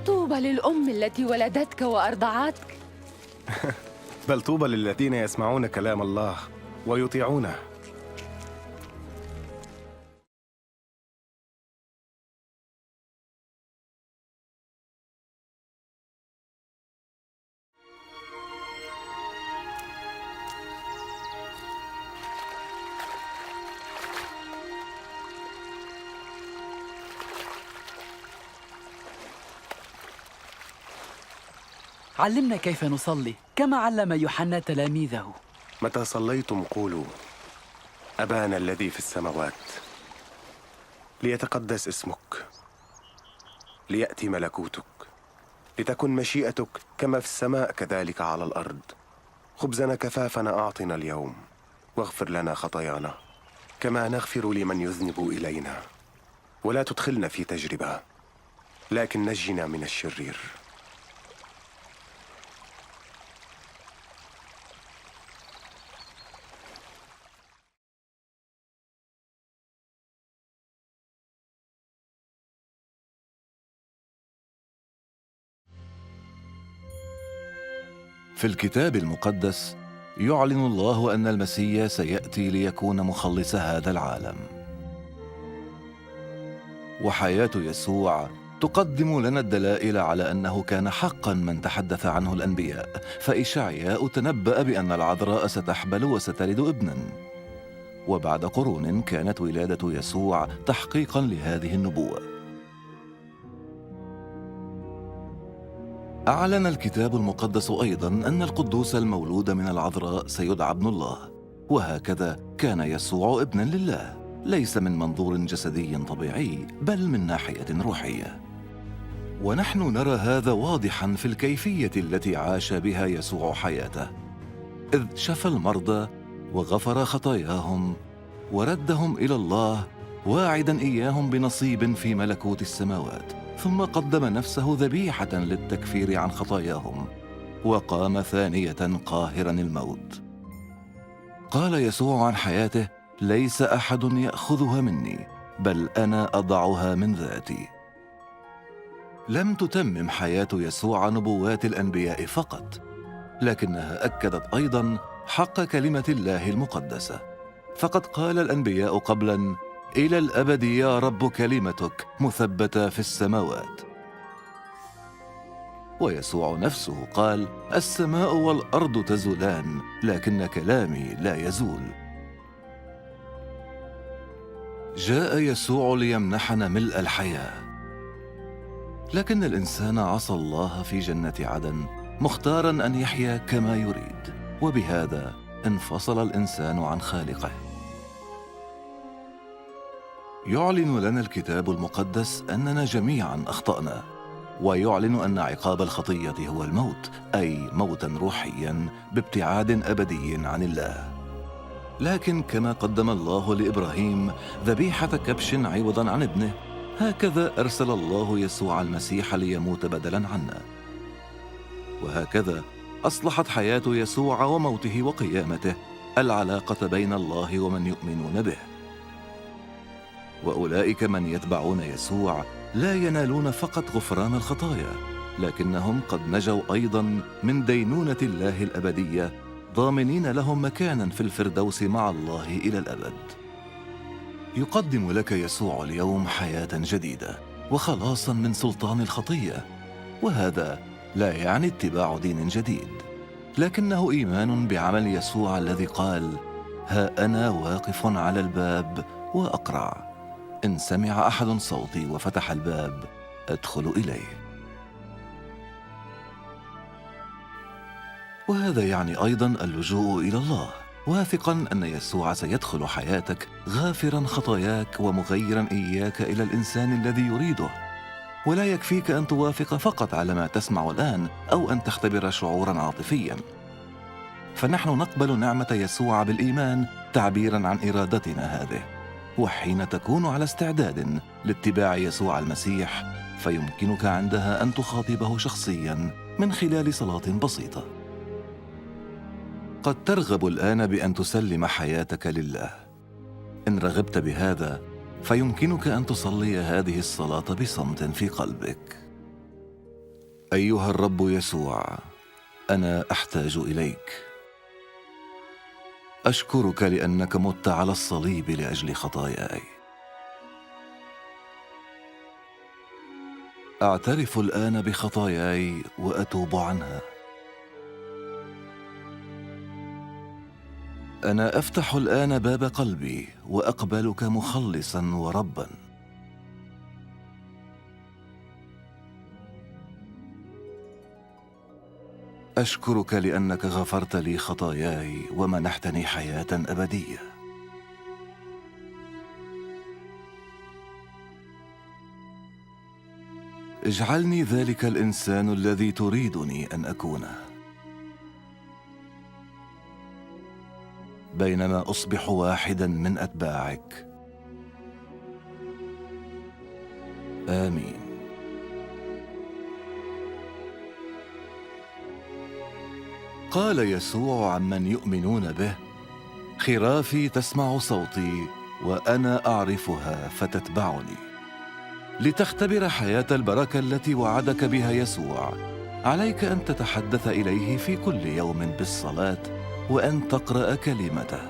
طوبى للأم التي ولدتك وأرضعتك. بل طوبى للذين يسمعون كلام الله ويطيعونه. علمنا كيف نصلي كما علم يوحنا تلاميذه. متى صليتم قولوا: أبانا الذي في السماوات، ليتقدس اسمك، ليأتي ملكوتك، لتكن مشيئتك كما في السماء كذلك على الأرض. خبزنا كفافنا أعطنا اليوم، واغفر لنا خطايانا كما نغفر لمن يذنب إلينا، ولا تدخلنا في تجربة لكن نجنا من الشرير. في الكتاب المقدس يعلن الله أن المسيح سيأتي ليكون مخلص هذا العالم، وحياة يسوع تقدم لنا الدلائل على أنه كان حقا من تحدث عنه الأنبياء. فإشعياء تنبأ بأن العذراء ستحبل وستلد ابنا، وبعد قرون كانت ولادة يسوع تحقيقا لهذه النبوة. أعلن الكتاب المقدس أيضاً أن القدوس المولود من العذراء سيدعى ابن الله، وهكذا كان يسوع ابناً لله، ليس من منظور جسدي طبيعي بل من ناحية روحية. ونحن نرى هذا واضحاً في الكيفية التي عاش بها يسوع حياته، إذ شفى المرضى وغفر خطاياهم وردهم إلى الله، واعداً إياهم بنصيب في ملكوت السماوات، ثم قدم نفسه ذبيحة للتكفير عن خطاياهم، وقام ثانية قاهرا الموت. قال يسوع عن حياته: ليس أحد يأخذها مني، بل أنا أضعها من ذاتي. لم تتمم حياة يسوع نبوات الأنبياء فقط، لكنها أكدت أيضا حق كلمة الله المقدسة، فقد قال الأنبياء قبلا: إلى الأبد يا رب كلمتك مثبتة في السماوات. ويسوع نفسه قال: السماء والأرض تزولان لكن كلامي لا يزول. جاء يسوع ليمنحنا ملء الحياة، لكن الإنسان عصى الله في جنة عدن، مختارا أن يحيا كما يريد، وبهذا انفصل الإنسان عن خالقه. يعلن لنا الكتاب المقدس أننا جميعاً أخطأنا، ويعلن أن عقاب الخطية هو الموت، أي موتاً روحياً بابتعاد أبدي عن الله. لكن كما قدم الله لإبراهيم ذبيحة كبش عوضاً عن ابنه، هكذا أرسل الله يسوع المسيح ليموت بدلاً عنا. وهكذا أصلحت حياة يسوع وموته وقيامته العلاقة بين الله ومن يؤمنون به. وأولئك من يتبعون يسوع لا ينالون فقط غفران الخطايا، لكنهم قد نجوا أيضاً من دينونة الله الأبدية، ضامنين لهم مكاناً في الفردوس مع الله إلى الأبد. يقدم لك يسوع اليوم حياة جديدة وخلاصاً من سلطان الخطية، وهذا لا يعني اتباع دين جديد، لكنه إيمان بعمل يسوع الذي قال: ها أنا واقف على الباب وأقرع، إن سمع أحد صوتي وفتح الباب أدخل إليه. وهذا يعني أيضاً اللجوء إلى الله، واثقاً أن يسوع سيدخل حياتك غافراً خطاياك ومغيراً إياك إلى الإنسان الذي يريده. ولا يكفيك أن توافق فقط على ما تسمع الآن أو أن تختبر شعوراً عاطفياً، فنحن نقبل نعمة يسوع بالإيمان تعبيراً عن إرادتنا هذه. وحين تكون على استعداد لاتباع يسوع المسيح، فيمكنك عندها أن تخاطبه شخصياً من خلال صلاة بسيطة. قد ترغب الآن بأن تسلم حياتك لله. إن رغبت بهذا، فيمكنك أن تصلي هذه الصلاة بصمت في قلبك. أيها الرب يسوع، أنا أحتاج إليك. أشكرك لأنك مت على الصليب لأجل خطاياي. أعترف الآن بخطاياي وأتوب عنها. أنا أفتح الآن باب قلبي وأقبلك مخلصاً ورباً. أشكرك لأنك غفرت لي خطاياي ومنحتني حياة أبدية. اجعلني ذلك الإنسان الذي تريدني أن أكونه، بينما أصبح واحداً من أتباعك. آمين. قال يسوع عمن يؤمنون به: خرافي تسمع صوتي وأنا أعرفها فتتبعني. لتختبر حياة البركة التي وعدك بها يسوع، عليك أن تتحدث إليه في كل يوم بالصلاة وأن تقرأ كلمته.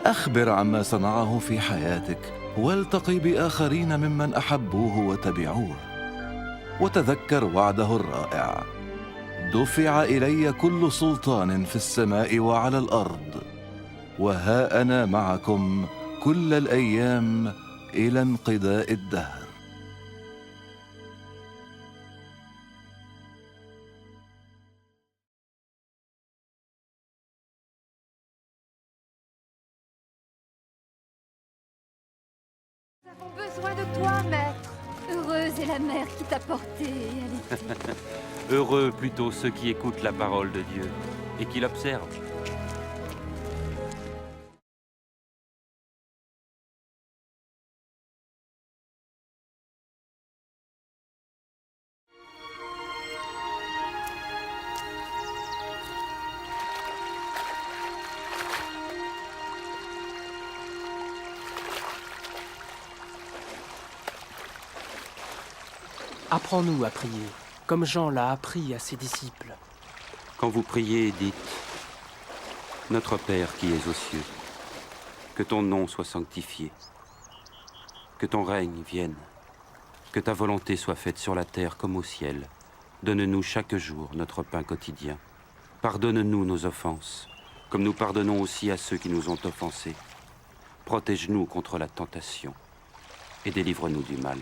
أخبر عما صنعه في حياتك، والتقي بآخرين ممن أحبوه وتبعوه، وتذكر وعده الرائع: دفع إلي كل سلطان في السماء وعلى الأرض، وها أنا معكم كل الأيام إلى انقضاء الدهر. Nous avons besoin de toi, maître. Heureuse est la mère qui t'a porté. Heureux plutôt ceux qui écoutent la parole de Dieu et qui l'observent. Apprends-nous à prier, comme Jean l'a appris à ses disciples. Quand vous priez, dites: Notre Père qui es aux cieux, que ton nom soit sanctifié, que ton règne vienne, que ta volonté soit faite sur la terre comme au ciel. Donne-nous chaque jour notre pain quotidien. Pardonne-nous nos offenses, comme nous pardonnons aussi à ceux qui nous ont offensés. Protège-nous contre la tentation et délivre-nous du mal.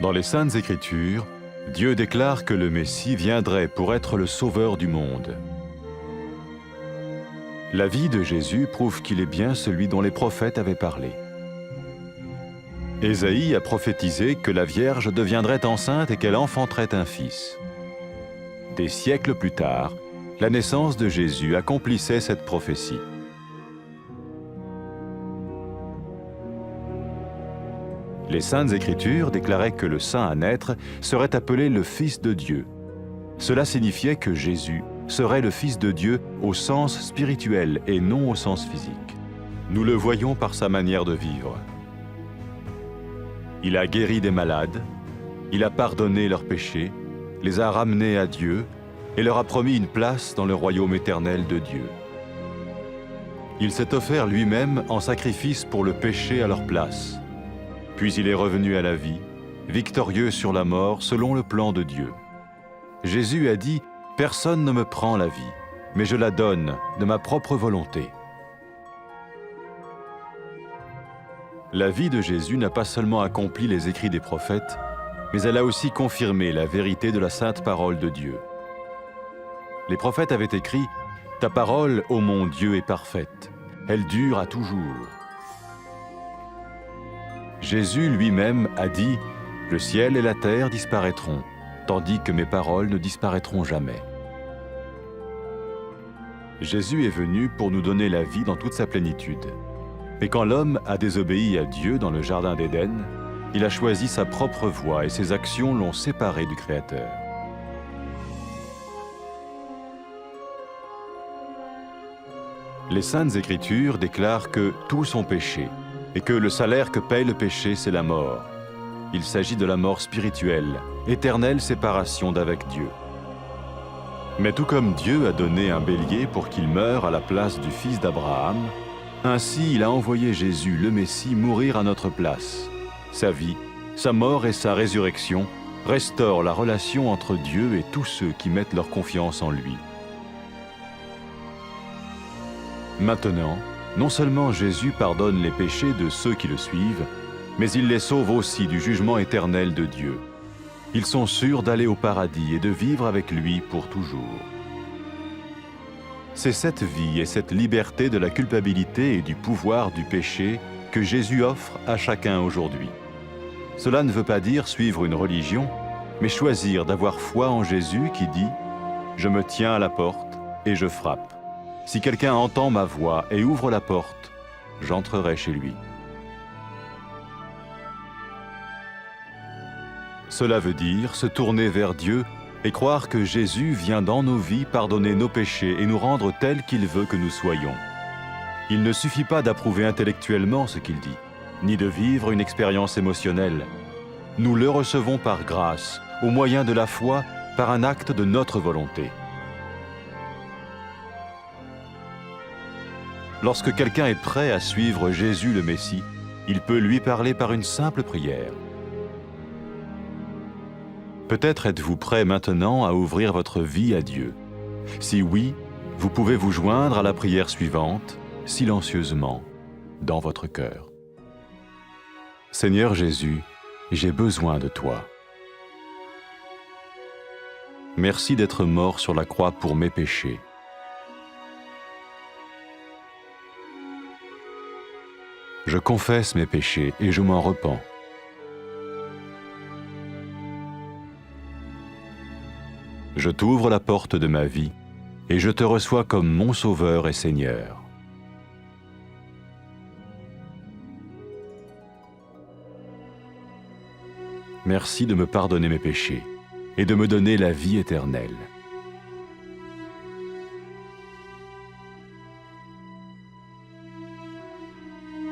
Dans les Saintes Écritures, Dieu déclare que le Messie viendrait pour être le sauveur du monde. La vie de Jésus prouve qu'il est bien celui dont les prophètes avaient parlé. Ésaïe a prophétisé que la Vierge deviendrait enceinte et qu'elle enfanterait un fils. Des siècles plus tard, la naissance de Jésus accomplissait cette prophétie. Les Saintes Écritures déclaraient que le saint à naître serait appelé le Fils de Dieu. Cela signifiait que Jésus serait le Fils de Dieu au sens spirituel et non au sens physique. Nous le voyons par sa manière de vivre. Il a guéri des malades, il a pardonné leurs péchés, les a ramenés à Dieu et leur a promis une place dans le royaume éternel de Dieu. Il s'est offert lui-même en sacrifice pour le péché à leur place. Puis il est revenu à la vie, victorieux sur la mort selon le plan de Dieu. Jésus a dit: « Personne ne me prend la vie, mais je la donne de ma propre volonté. » La vie de Jésus n'a pas seulement accompli les écrits des prophètes, mais elle a aussi confirmé la vérité de la sainte parole de Dieu. Les prophètes avaient écrit: « Ta parole, ô mon Dieu, est parfaite, elle dure à toujours. » Jésus lui-même a dit: « Le ciel et la terre disparaîtront, tandis que mes paroles ne disparaîtront jamais. » Jésus est venu pour nous donner la vie dans toute sa plénitude. Mais quand l'homme a désobéi à Dieu dans le jardin d'Éden, Il a choisi sa propre voie et ses actions l'ont séparé du Créateur. Les Saintes Écritures déclarent que tous ont péché et que le salaire que paye le péché, c'est la mort. Il s'agit de la mort spirituelle, éternelle séparation d'avec Dieu. Mais tout comme Dieu a donné un bélier pour qu'il meure à la place du fils d'Abraham, ainsi il a envoyé Jésus, le Messie, mourir à notre place. Sa vie, sa mort et sa résurrection restaurent la relation entre Dieu et tous ceux qui mettent leur confiance en lui. Maintenant, non seulement Jésus pardonne les péchés de ceux qui le suivent, mais il les sauve aussi du jugement éternel de Dieu. Ils sont sûrs d'aller au paradis et de vivre avec lui pour toujours. C'est cette vie et cette liberté de la culpabilité et du pouvoir du péché que Jésus offre à chacun aujourd'hui. Cela ne veut pas dire suivre une religion, mais choisir d'avoir foi en Jésus qui dit « Je me tiens à la porte et je frappe. Si quelqu'un entend ma voix et ouvre la porte, j'entrerai chez lui. » Cela veut dire se tourner vers Dieu et croire que Jésus vient dans nos vies pardonner nos péchés et nous rendre tels qu'il veut que nous soyons. Il ne suffit pas d'approuver intellectuellement ce qu'il dit, ni de vivre une expérience émotionnelle. Nous le recevons par grâce, au moyen de la foi, par un acte de notre volonté. Lorsque quelqu'un est prêt à suivre Jésus le Messie, il peut lui parler par une simple prière. Peut-être êtes-vous prêt maintenant à ouvrir votre vie à Dieu. Si oui, vous pouvez vous joindre à la prière suivante, silencieusement, dans votre cœur. Seigneur Jésus, j'ai besoin de toi. Merci d'être mort sur la croix pour mes péchés. Je confesse mes péchés et je m'en repens. Je t'ouvre la porte de ma vie et je te reçois comme mon Sauveur et Seigneur. Merci de me pardonner mes péchés et de me donner la vie éternelle.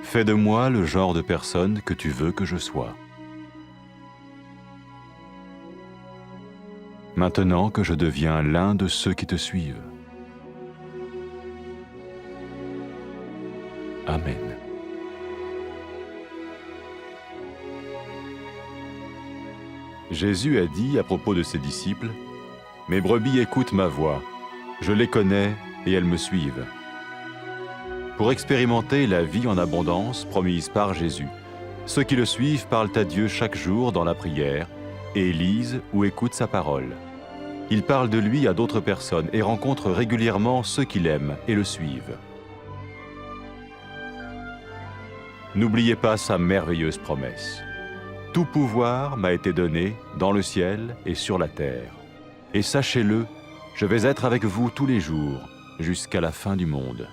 Fais de moi le genre de personne que tu veux que je sois. Maintenant que je deviens l'un de ceux qui te suivent. Amen. Jésus a dit à propos de ses disciples, « Mes brebis écoutent ma voix, je les connais et elles me suivent. » Pour expérimenter la vie en abondance promise par Jésus, ceux qui le suivent parlent à Dieu chaque jour dans la prière et lisent ou écoutent sa parole. Ils parlent de lui à d'autres personnes et rencontrent régulièrement ceux qui l'aiment et le suivent. N'oubliez pas sa merveilleuse promesse. « Tout pouvoir m'a été donné dans le ciel et sur la terre. Et sachez-le, je vais être avec vous tous les jours jusqu'à la fin du monde. »